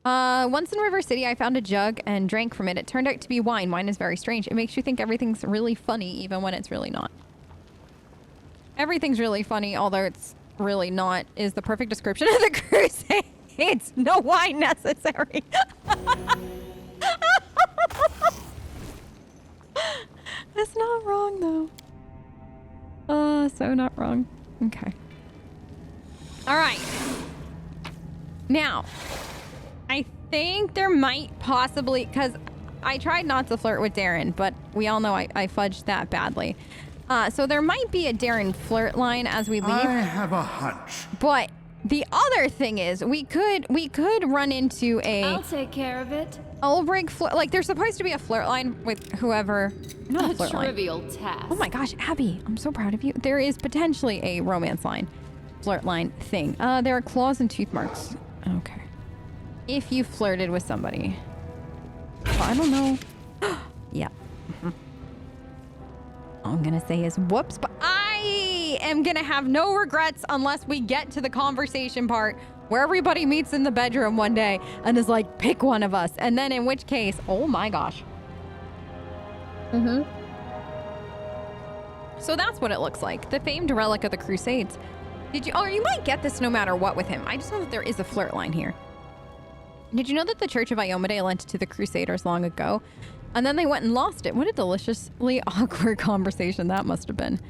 Once in River City, I found a jug and drank from it. It turned out to be wine. Wine is very strange. It makes you think everything's really funny, even when it's really not. Everything's really funny, although it's really not, is the perfect description of the Crusades. No wine necessary. That's not wrong, though. So not wrong. Okay. All right. Now, I think there might possibly, because I tried not to flirt with Darren, but we all know I fudged that badly. So there might be a Darren flirt line as we leave. I have a hunch. But the other thing is, we could run into a... I'll take care of it. Ulbrich flirt, like there's supposed to be a flirt line with whoever. Not a flirt line. Trivial task. Oh my gosh, Abby, I'm so proud of you. There is potentially a romance line, flirt line thing. There are claws and tooth marks. Okay. If you flirted with somebody. Well, I don't know. Yeah. All I'm gonna say is whoops, but I am gonna have no regrets unless we get to the conversation part where everybody meets in the bedroom one day and is like, pick one of us. And then in which case, oh my gosh. So that's what it looks like. The famed relic of the Crusades. You might get this no matter what with him. I just know that there is a flirt line here. Did you know that the Church of Iomedae lent it to the Crusaders long ago? And then they went and lost it. What a deliciously awkward conversation that must have been.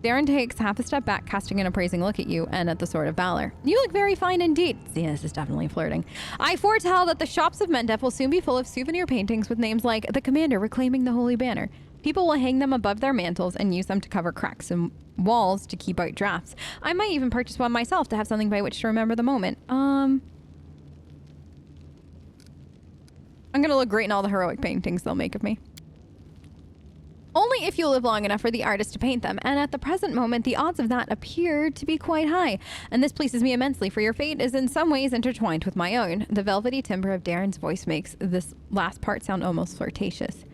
Darren takes half a step back, casting an appraising look at you and at the Sword of Valor. You look very fine indeed. See, this is definitely flirting. I foretell that the shops of Mendef will soon be full of souvenir paintings with names like the Commander reclaiming the Holy Banner. People will hang them above their mantles and use them to cover cracks in walls to keep out drafts. I might even purchase one myself to have something by which to remember the moment. I'm gonna look great in all the heroic paintings they'll make of me. Only if you live long enough for the artist to paint them, and at the present moment, the odds of that appear to be quite high. And this pleases me immensely, for your fate is in some ways intertwined with my own. The velvety timbre of Darren's voice makes this last part sound almost flirtatious.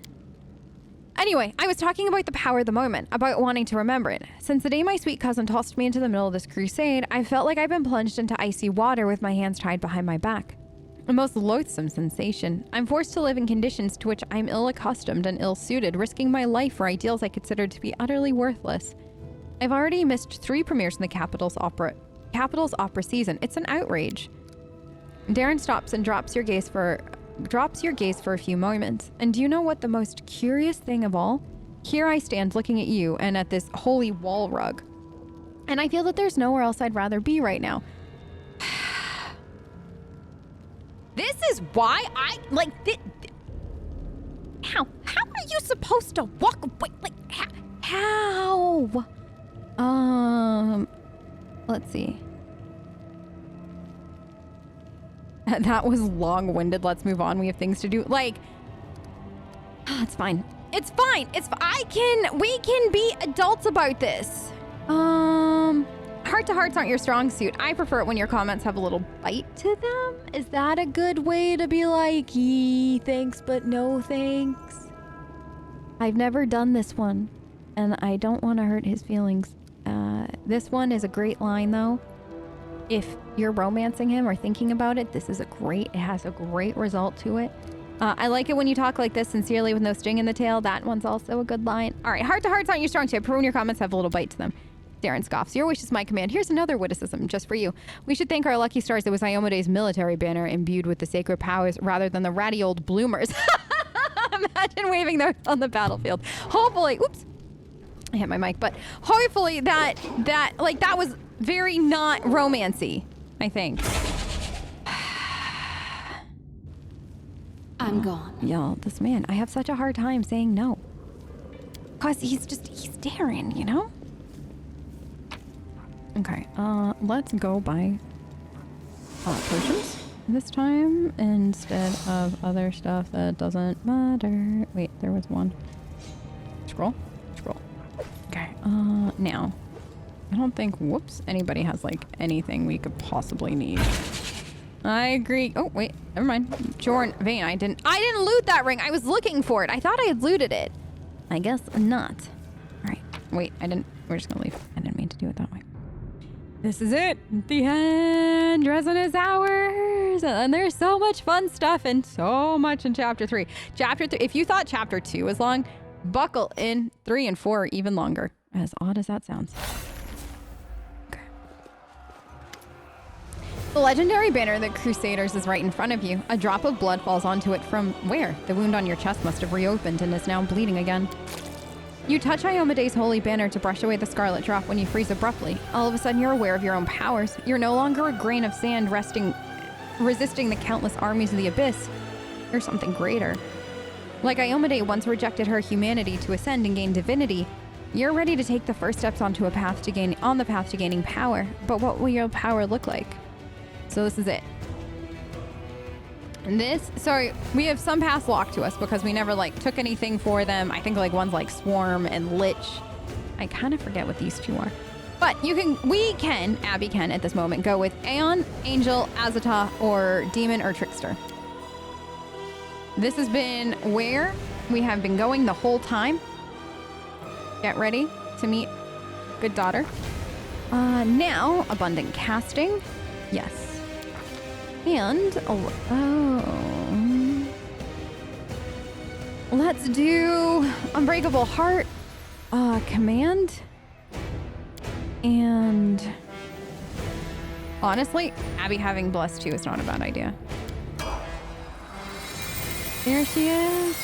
Anyway, I was talking about the power of the moment, about wanting to remember it. Since the day my sweet cousin tossed me into the middle of this crusade, I felt like I've been plunged into icy water with my hands tied behind my back. A most loathsome sensation. I'm forced to live in conditions to which I'm ill-accustomed and ill-suited, risking my life for ideals I considered to be utterly worthless. I've already missed 3 premieres in the Capital's opera season. It's an outrage. Darren stops and drops your gaze for a few moments. And do you know what the most curious thing of all? Here I stand looking at you and at this holy wall rug. And I feel that there's nowhere else I'd rather be right now. This is why I like how are you supposed to walk away? Like how? Let's see. That was long-winded. Let's move on. We have things to do. Like, it's fine. It's fine. We can be adults about this. Heart-to-hearts aren't your strong suit. I prefer it when your comments have a little bite to them. Is that a good way to be like, thanks, but no thanks? I've never done this one, and I don't want to hurt his feelings. This one is a great line, though. If you're romancing him or thinking about it, it has a great result to it. I like it when you talk like this sincerely with no sting in the tail. That one's also a good line. All right, heart-to-hearts aren't your strong suit. I prefer when your comments have a little bite to them. Darren scoffs. Your wish is my command. Here's another witticism just for you. We should thank our lucky stars it was Iomedae's military banner imbued with the sacred powers rather than the ratty old bloomers. Imagine waving those on the battlefield. Hopefully, oops, I hit my mic, but hopefully that was very not romancy, I think. I'm gone. Y'all, this man, I have such a hard time saying no. Cause he's Darren, you know? Okay, let's go buy potions this time instead of other stuff that doesn't matter. Wait, there was one. Scroll. Okay, now, I don't think, anybody has, like, anything we could possibly need. I agree. Oh, wait, never mind. Jorn, Vane, I didn't loot that ring. I was looking for it. I thought I had looted it. I guess not. All right, wait, we're just gonna leave. I didn't mean to do it that way. This is it. The end. Resonance hours. And there's so much fun stuff and so much in chapter 3. Chapter 3, if you thought chapter 2 was long, buckle in. 3 and 4 are even longer. As odd as that sounds. Okay. The legendary banner of the Crusaders is right in front of you. A drop of blood falls onto it from where? The wound on your chest must have reopened and is now bleeding again. You touch Iomede's holy banner to brush away the scarlet drop when you freeze abruptly. All of a sudden, you're aware of your own powers. You're no longer a grain of sand resisting the countless armies of the abyss. You're something greater. Like Iomede once rejected her humanity to ascend and gain divinity, you're ready to take the first steps on the path to gaining power. But what will your power look like? So this is it. Sorry, we have some paths locked to us because we never took anything for them. I think one's Swarm and Lich. I kind of forget what these two are. But Abby can at this moment go with Aeon, Angel, Azata, or Demon or Trickster. This has been where we have been going the whole time. Get ready to meet good daughter. Now, Abundant Casting. Yes. And, let's do Unbreakable Heart, Command, and honestly, Abby having Bless 2 is not a bad idea. There she is.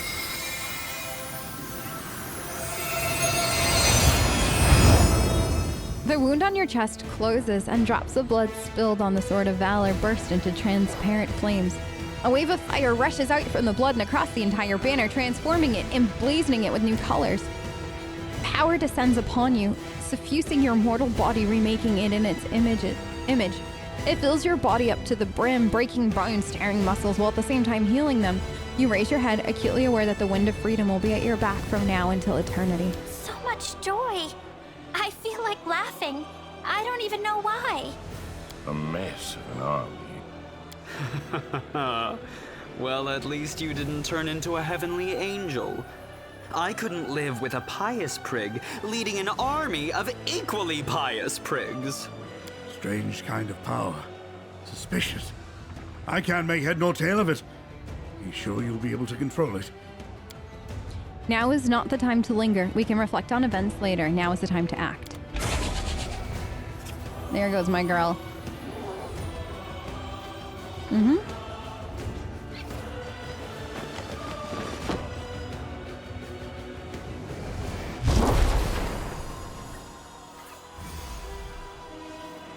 The wound on your chest closes and drops of blood spilled on the Sword of Valor burst into transparent flames. A wave of fire rushes out from the blood and across the entire banner, transforming it and blazoning it with new colors. Power descends upon you, suffusing your mortal body, remaking it in its image. It fills your body up to the brim, breaking bones, tearing muscles, while at the same time healing them. You raise your head, acutely aware that the wind of freedom will be at your back from now until eternity. So much joy. I feel like laughing. I don't even know why. A mess of an army. Well, at least you didn't turn into a heavenly angel. I couldn't live with a pious prig leading an army of equally pious prigs. Strange kind of power. Suspicious. I can't make head nor tail of it. You sure you'll be able to control it? Now is not the time to linger. We can reflect on events later. Now is the time to act. There goes my girl.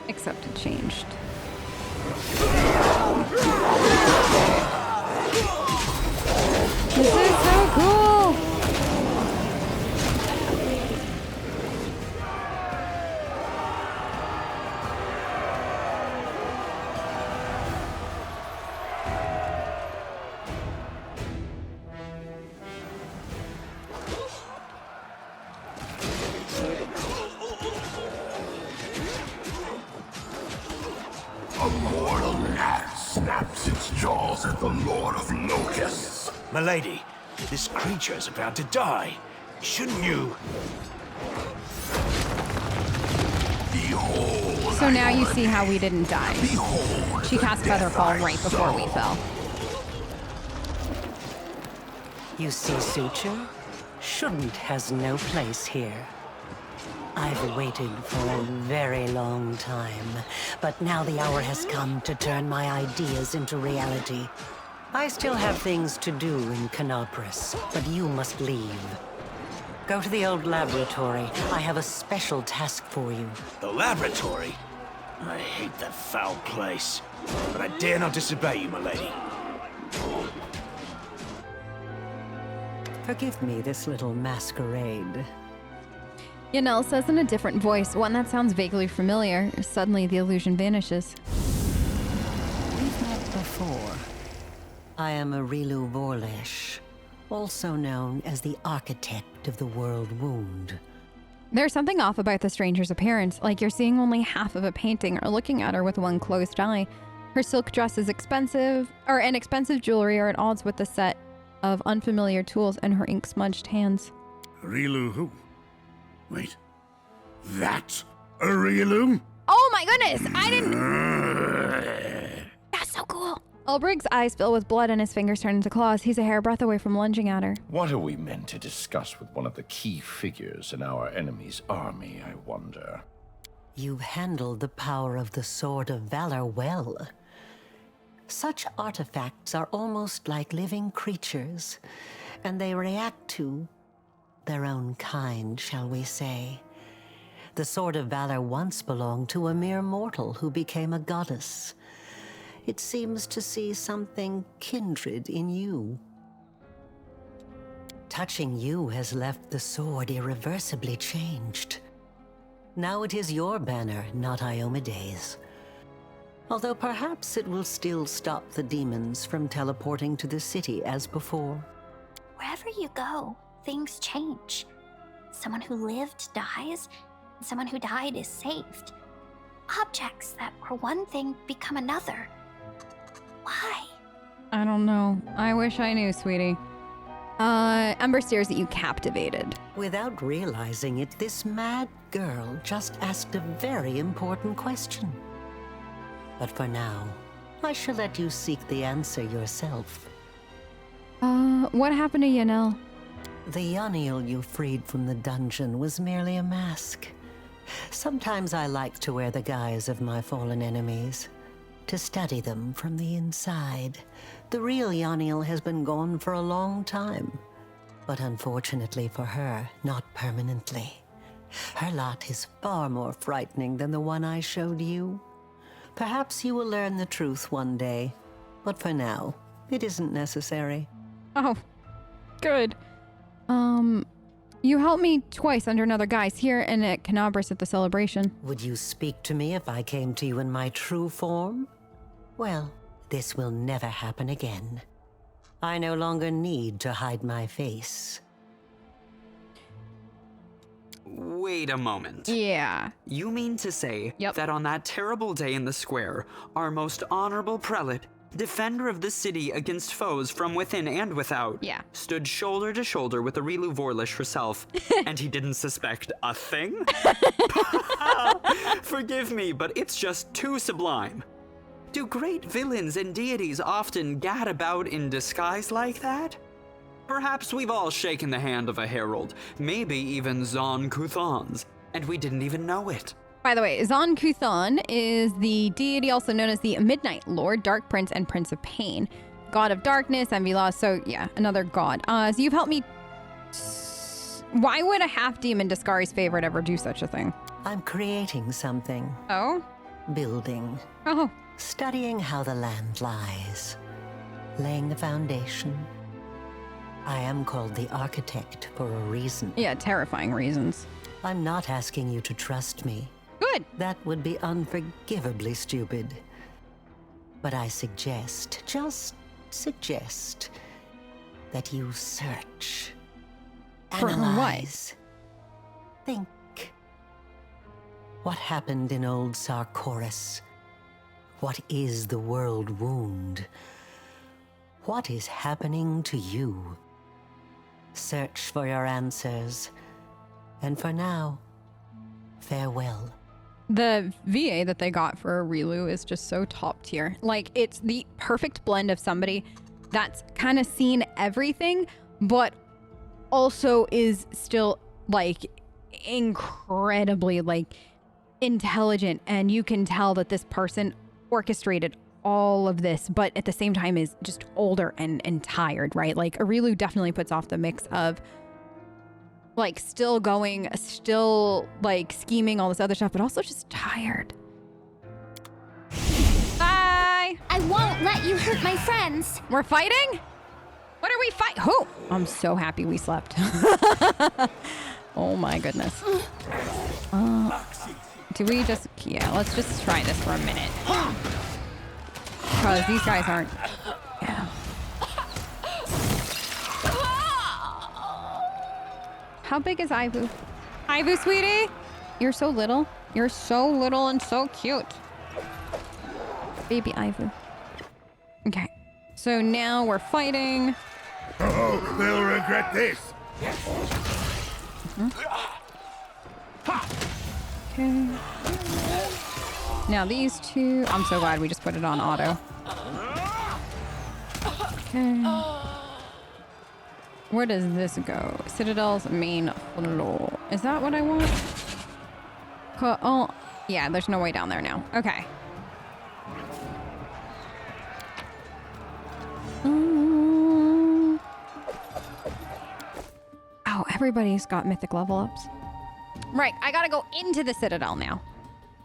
Except it changed. This is so cool! A mortal gnat snaps its jaws at the Lord of Locusts. Milady, this creature is about to die. Shouldn't you? Behold. So now you see how we didn't die. Behold. She cast Featherfall right before we fell. You see, Suture? Shouldn't has no place here. I've waited for a very long time, but now the hour has come to turn my ideas into reality. I still have things to do in Canopus, but you must leave. Go to the old laboratory. I have a special task for you. The laboratory? I hate that foul place, but I dare not disobey you, milady. Forgive me this little masquerade. Yanel says in a different voice, one that sounds vaguely familiar. Suddenly, the illusion vanishes. We've met before. I am Arilu Vorlesh, also known as the Architect of the World Wound. There's something off about the stranger's appearance, like you're seeing only half of a painting or looking at her with one closed eye. Her silk dress is expensive, and expensive jewelry are at odds with the set of unfamiliar tools and her ink-smudged hands. Arilu who? Wait. That's Arilu? Oh my goodness! I didn't. That's so cool. Ulbrig's eyes fill with blood and his fingers turn into claws. He's a hairbreadth away from lunging at her. What are we meant to discuss with one of the key figures in our enemy's army, I wonder? You've handled the power of the Sword of Valor well. Such artifacts are almost like living creatures, and they react to their own kind, shall we say. The Sword of Valor once belonged to a mere mortal who became a goddess. It seems to see something kindred in you. Touching you has left the sword irreversibly changed. Now it is your banner, not Iomede's. Although perhaps it will still stop the demons from teleporting to the city as before. Wherever you go, things change. Someone who lived dies, and someone who died is saved. Objects that were one thing become another. Why? I don't know. I wish I knew, sweetie. Ember stares at you, captivated. Without realizing it, this mad girl just asked a very important question. But for now, I shall let you seek the answer yourself. What happened to Yanel? The Yoniel you freed from the dungeon was merely a mask. Sometimes I like to wear the guise of my fallen enemies, to study them from the inside. The real Yoniel has been gone for a long time, but unfortunately for her, not permanently. Her lot is far more frightening than the one I showed you. Perhaps you will learn the truth one day, but for now, it isn't necessary. Oh, good. You helped me twice under another guise, here and at Canabras at the celebration. Would you speak to me if I came to you in my true form? Well, this will never happen again. I no longer need to hide my face. Wait a moment. Yeah. You mean to say Yep. that on that terrible day in the square, our most honorable prelate, defender of the city against foes from within and without, Yeah. stood shoulder to shoulder with the Rilu Vorlish herself, and he didn't suspect a thing? Forgive me, but it's just too sublime. Do great villains and deities often gad about in disguise like that? Perhaps we've all shaken the hand of a herald, maybe even Zon Kuthon's, and we didn't even know it. By the way, Zon Kuthon is the deity also known as the Midnight Lord, Dark Prince, and Prince of Pain. God of darkness, envy, loss, so yeah, another god. So you've helped me... Why would a half-demon Discari's favorite ever do such a thing? I'm creating something. Oh? Building. Oh. Studying how the land lies. Laying the foundation. I am called the Architect for a reason. Yeah, terrifying reasons. I'm not asking you to trust me. Good. That would be unforgivably stupid. But I suggest, just suggest, that you search. For what? Analyze. Think. What happened in old Sarkoris? What is the world wound? What is happening to you? Search for your answers. And for now, farewell. The VA that they got for Rilu is just so top tier. Like, it's the perfect blend of somebody that's kind of seen everything, but also is still, like, incredibly, like, intelligent. And you can tell that this person orchestrated all of this, but at the same time is just older and tired, right? Like, Arilu definitely puts off the mix of like still going, still like scheming, all this other stuff, but also just tired. Bye! I won't let you hurt my friends. We're fighting? What are we fighting? Oh, I'm so happy we slept. Oh my goodness. Do we just, yeah, let's just try this for a minute. Because these guys aren't, yeah. How big is Ivu? Ivu, sweetie? You're so little. You're so little and so cute. Baby Ivu. Okay. So now we're fighting. Oh, they'll regret this. Okay. Now these two, I'm so glad we just put it on auto. Okay. Where does this go? Citadel's main floor. Is that what I want? Oh, yeah, there's no way down there now. Okay. Oh, everybody's got mythic level ups. Right, I gotta go into the Citadel now.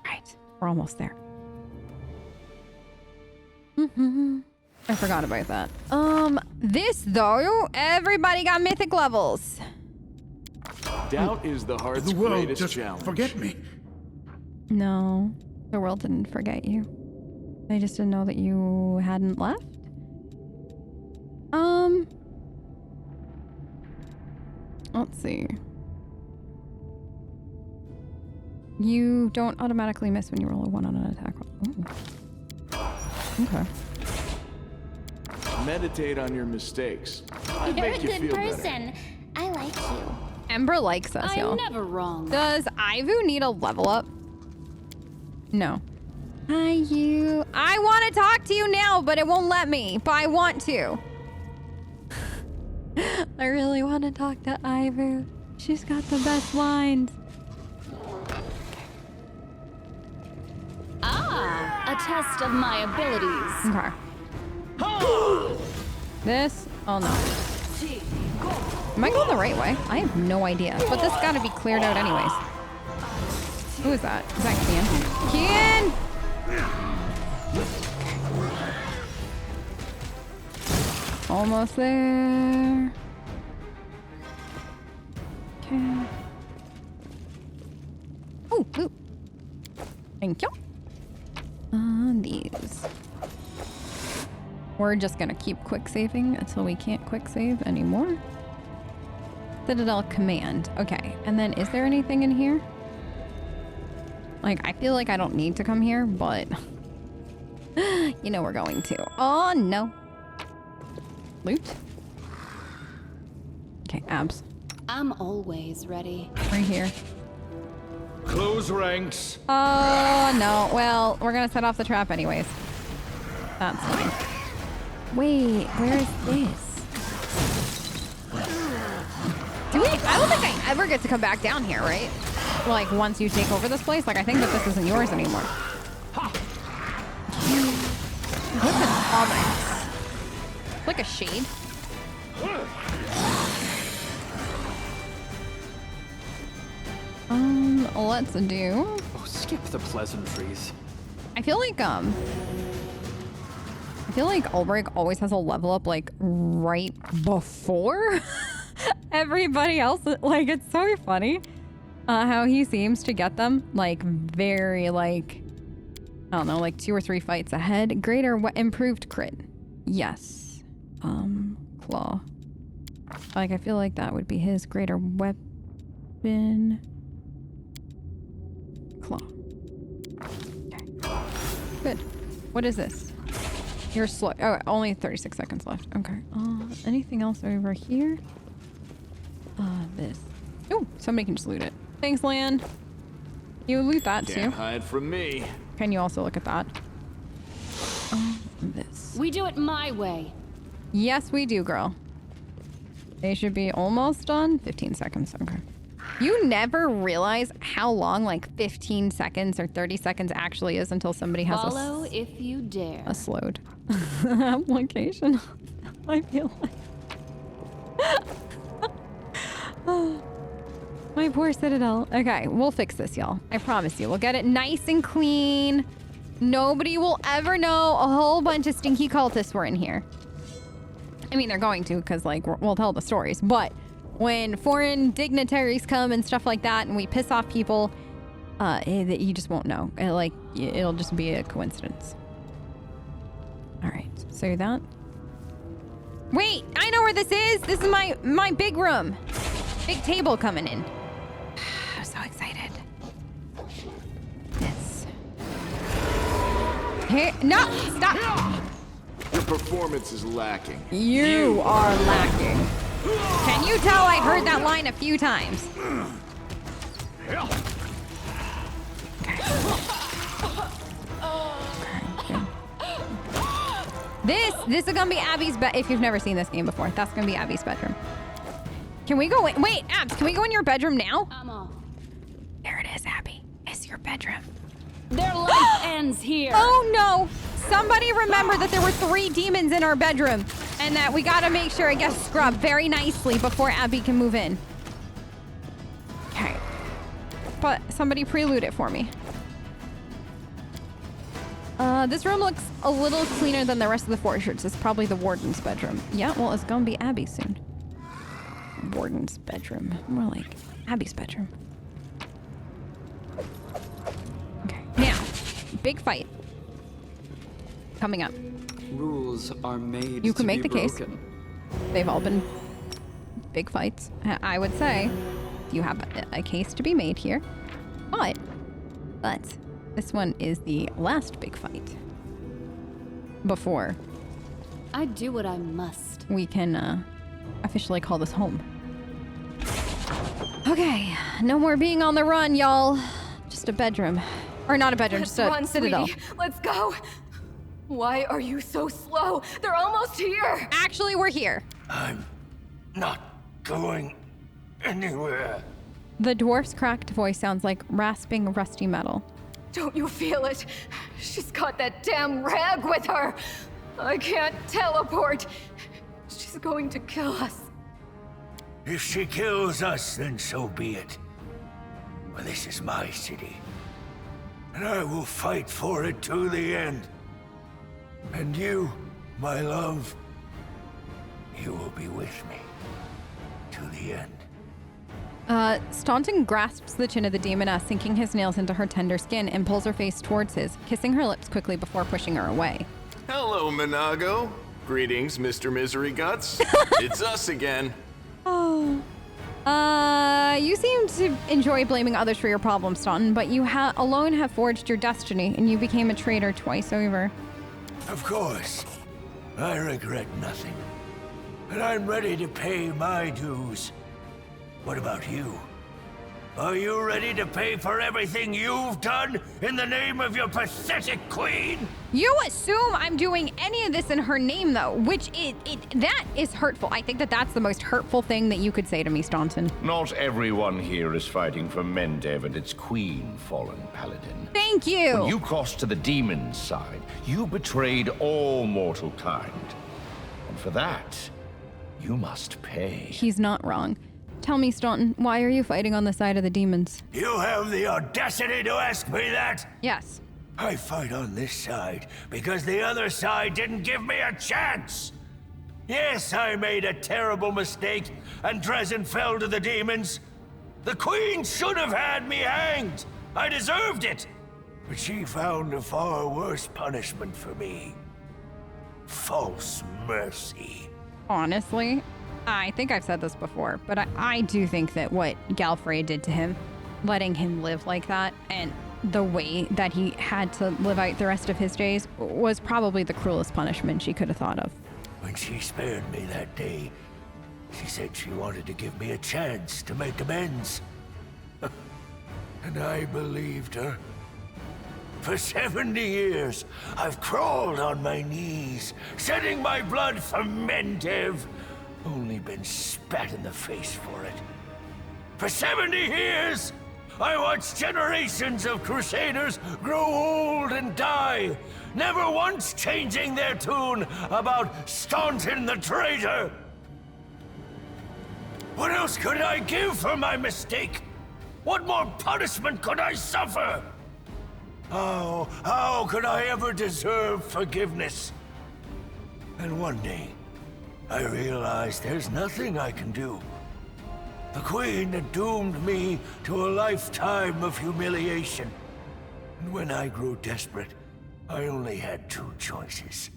Right, we're almost there. I forgot about that. This though, everybody got mythic levels. Doubt is the heart's The world greatest just challenge. forget me. No, the world didn't forget you. They just didn't know that you hadn't left. Let's see. You don't automatically miss when you roll a 1 on an attack roll. Ooh. Okay. Meditate on your mistakes. I You're make a you good feel person. I like you. Ember likes us, y'all. I'm never wrong. Does Ivu need a level up? No. Hi, you. I want to talk to you now, but it won't let me. But I want to. I really want to talk to Ivu. She's got the best lines. Ah, a test of my abilities. Okay. This? Oh no. Am I going the right way? I have no idea. But this got to be cleared out anyways. Who is that? Is that Kian? Kian! Almost there. Okay. Oh, loot. Thank you. These. We're just gonna keep quick saving until we can't quick save anymore. Citadel command. Okay, and then is there anything in here? Like, I feel like I don't need to come here, but you know we're going to. Oh no. Loot. Okay, abs. I'm always ready. Right here. Close ranks. Oh no. Well, we're gonna set off the trap anyways. That's fine. Wait, where is this? Do we? I don't think I ever get to come back down here, right? Like once you take over this place. Like I think that this isn't yours anymore. What's an ominous? Like a shade. Let's do. Oh, skip the pleasantries. I feel like Ulbrich always has a level up like right before everybody else. Like it's so funny how he seems to get them like very like I don't know, like 2 or 3 fights ahead. Greater improved crit. Yes. Claw. Like I feel like that would be his greater weapon. Claw. Okay. Good. What is this? You're slow. Oh, only 36 seconds left. Okay. Anything else over here? This. Oh, somebody can just loot it. Thanks, Land. You loot that Can't too. hide from me. Can you also look at that? This. We do it my way. Yes, we do, girl. They should be almost done. 15 seconds. Okay. You never realize how long like 15 seconds or 30 seconds actually is until somebody has Follow if you dare. a slowed application. I feel like my poor Citadel. Okay, we'll fix this, y'all. I promise you. We'll get it nice and clean. Nobody will ever know a whole bunch of stinky cultists were in here. I mean, they're going to because like we'll tell the stories, but when foreign dignitaries come and stuff like that and we piss off people, you just won't know. It'll just be a coincidence. All right, so that. Wait, I know where this is. This is my big room. Big table coming in. I'm so excited. This. Here, no, stop. Your performance is lacking. You are lacking. Can you tell I've heard that line a few times? Okay. This is gonna be Abby's bed. If you've never seen this game before, that's gonna be Abby's bedroom. Can we go in? Wait, Abs, can we go in your bedroom now? I'm off. There it is, Abby. It's your bedroom. Their life ends here. Oh no! Somebody remember that there were 3 demons in our bedroom and that we gotta make sure it gets scrubbed very nicely before Abby can move in. Okay. But somebody prelude it for me. This room looks a little cleaner than the rest of the fortress. It's probably the warden's bedroom. Yeah, well, it's gonna be Abby soon. Warden's bedroom. More like Abby's bedroom. Okay, now, big fight coming up. Rules are made You can to make be the case. broken. They've all been big fights. I would say you have a case to be made here, but this one is the last big fight before I do what I must. we can officially call this home. Okay, no more being on the run, y'all. Just a bedroom. Or not a bedroom, just a Run, citadel. sweetie. Let's go. Why are you so slow? They're almost here. Actually, we're here. I'm not going anywhere. The dwarf's cracked voice sounds like rasping rusty metal. Don't you feel it? She's got that damn rag with her. I can't teleport. She's going to kill us. If she kills us, then so be it. But this is my city, and I will fight for it to the end. And you, my love, you will be with me to the end. Staunton grasps the chin of the demoness, sinking his nails into her tender skin, and pulls her face towards his, kissing her lips quickly before pushing her away. Hello, Minago. Greetings, Mr. Misery Guts. It's us again. Oh. You seem to enjoy blaming others for your problems, Staunton, but you alone have forged your destiny, and you became a traitor twice over. Of course, I regret nothing. And I'm ready to pay my dues. What about you? Are you ready to pay for everything you've done in the name of your pathetic queen? You assume I'm doing any of this in her name, though, which that is hurtful. I think that's the most hurtful thing that you could say to me, Staunton. Not everyone here is fighting for Mendev and its queen, fallen paladin. Thank you. When you crossed to the demon's side, you betrayed all mortal kind. And for that, you must pay. He's not wrong. Tell me, Staunton, why are you fighting on the side of the demons? You have the audacity to ask me that? Yes. I fight on this side because the other side didn't give me a chance. Yes, I made a terrible mistake and Dresden fell to the demons. The queen should have had me hanged. I deserved it. But she found a far worse punishment for me. False mercy. Honestly, I think I've said this before, but I do think that what Galfrey did to him, letting him live like that, and the way that he had to live out the rest of his days, was probably the cruelest punishment she could have thought of. When she spared me that day, she said she wanted to give me a chance to make amends. And I believed her. For 70 years, I've crawled on my knees, shedding my blood for Mendev. Only been spat in the face for it. For 70 years, I watched generations of crusaders grow old and die, never once changing their tune about Staunton the traitor. What else could I give for my mistake? What more punishment could I suffer? How could I ever deserve forgiveness? And one day, I realized there's nothing I can do. The Queen had doomed me to a lifetime of humiliation. And when I grew desperate, I only had 2 choices.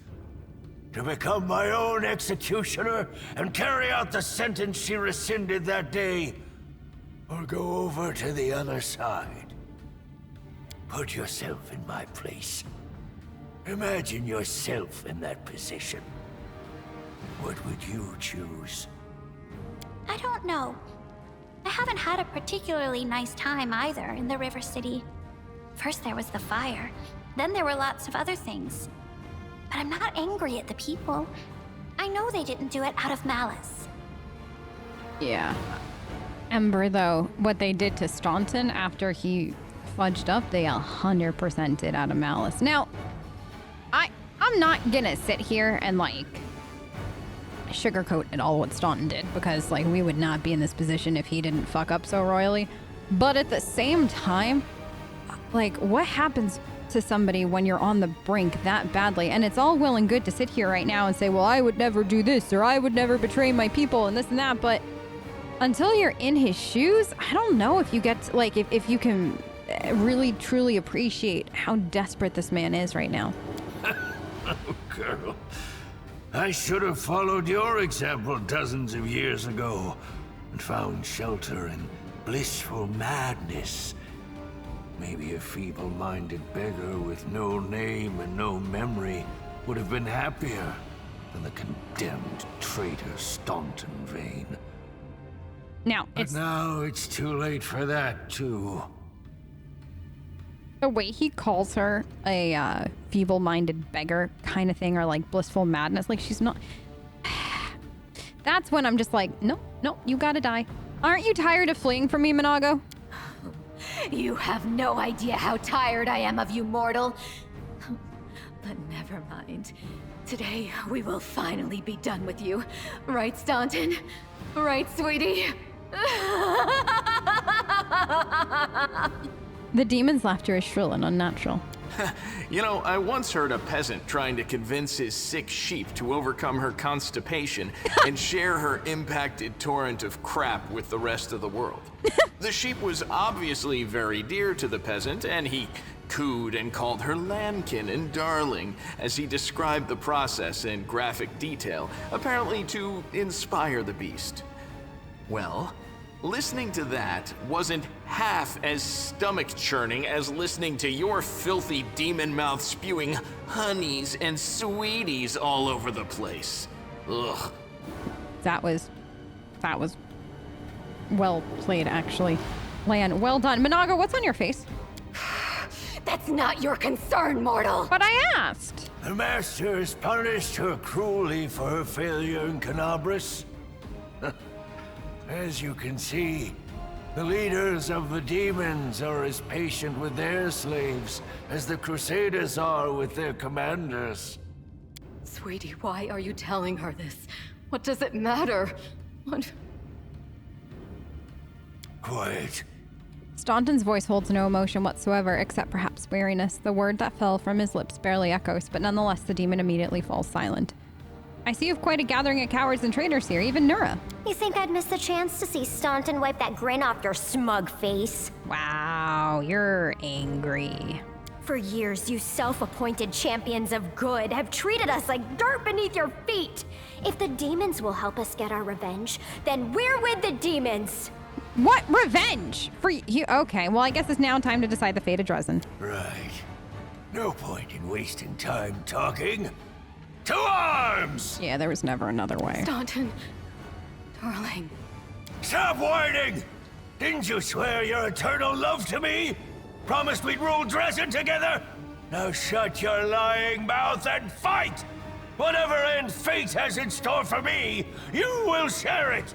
To become my own executioner and carry out the sentence she rescinded that day, or go over to the other side. Put yourself in my place. Imagine yourself in that position. What would you choose? I don't know. I haven't had a particularly nice time either in the River City. First there was the fire, then there were lots of other things. But I'm not angry at the people. I know they didn't do it out of malice. Yeah. Ember, though, what they did to Staunton after he fudged up, they 100% did out of malice. Now, I'm not gonna sit here and, like, sugarcoat at all what Staunton did, because, like, we would not be in this position if he didn't fuck up so royally. But at the same time, like, what happens to somebody when you're on the brink that badly? And it's all well and good to sit here right now and say, well, I would never do this, or I would never betray my people, and this and that, but until you're in his shoes, I don't know if you get to, like, if you can really truly appreciate how desperate this man is right now. Oh, girl. I should have followed your example dozens of years ago and found shelter in blissful madness. Maybe a feeble-minded beggar with no name and no memory would have been happier than the condemned traitor Staunton Vane. Now, But now it's too late for that, too. the way he calls her a feeble-minded beggar kind of thing, or like blissful madness, like she's not. That's when I'm just like, no, you gotta die. Aren't you tired of fleeing from me, Minago? You have no idea how tired I am of you, mortal. But never mind. Today, we will finally be done with you. Right, Staunton? Right, sweetie? The demon's laughter is shrill and unnatural. You know, I once heard a peasant trying to convince his sick sheep to overcome her constipation and share her impacted torrent of crap with the rest of the world. The sheep was obviously very dear to the peasant, and he cooed and called her lambkin and darling as he described the process in graphic detail, apparently to inspire the beast. Well, listening to that wasn't half as stomach-churning as listening to your filthy demon mouth spewing honeys and sweeties all over the place. Ugh. That was well played, actually. Lan, well done. Minago, what's on your face? That's not your concern, mortal. But I asked. The master has punished her cruelly for her failure in Canabras. As you can see, the leaders of the demons are as patient with their slaves as the Crusaders are with their commanders. Sweetie, why are you telling her this? What does it matter? What? Quiet. Staunton's voice holds no emotion whatsoever, except perhaps weariness. The word that fell from his lips barely echoes, but nonetheless the demon immediately falls silent. I see you have quite a gathering of cowards and traitors here, even Nura. You think I'd miss the chance to see Staunton wipe that grin off your smug face? Wow, you're angry. For years, you self-appointed champions of good have treated us like dirt beneath your feet. If the demons will help us get our revenge, then we're with the demons. What revenge? For you? Okay, well, I guess it's now time to decide the fate of Dresden. Right. No point in wasting time talking. To arms! Yeah, there was never another way. Staunton, darling. Stop whining! Didn't you swear your eternal love to me? Promised we'd rule Dresden together? Now shut your lying mouth and fight! Whatever end fate has in store for me, you will share it!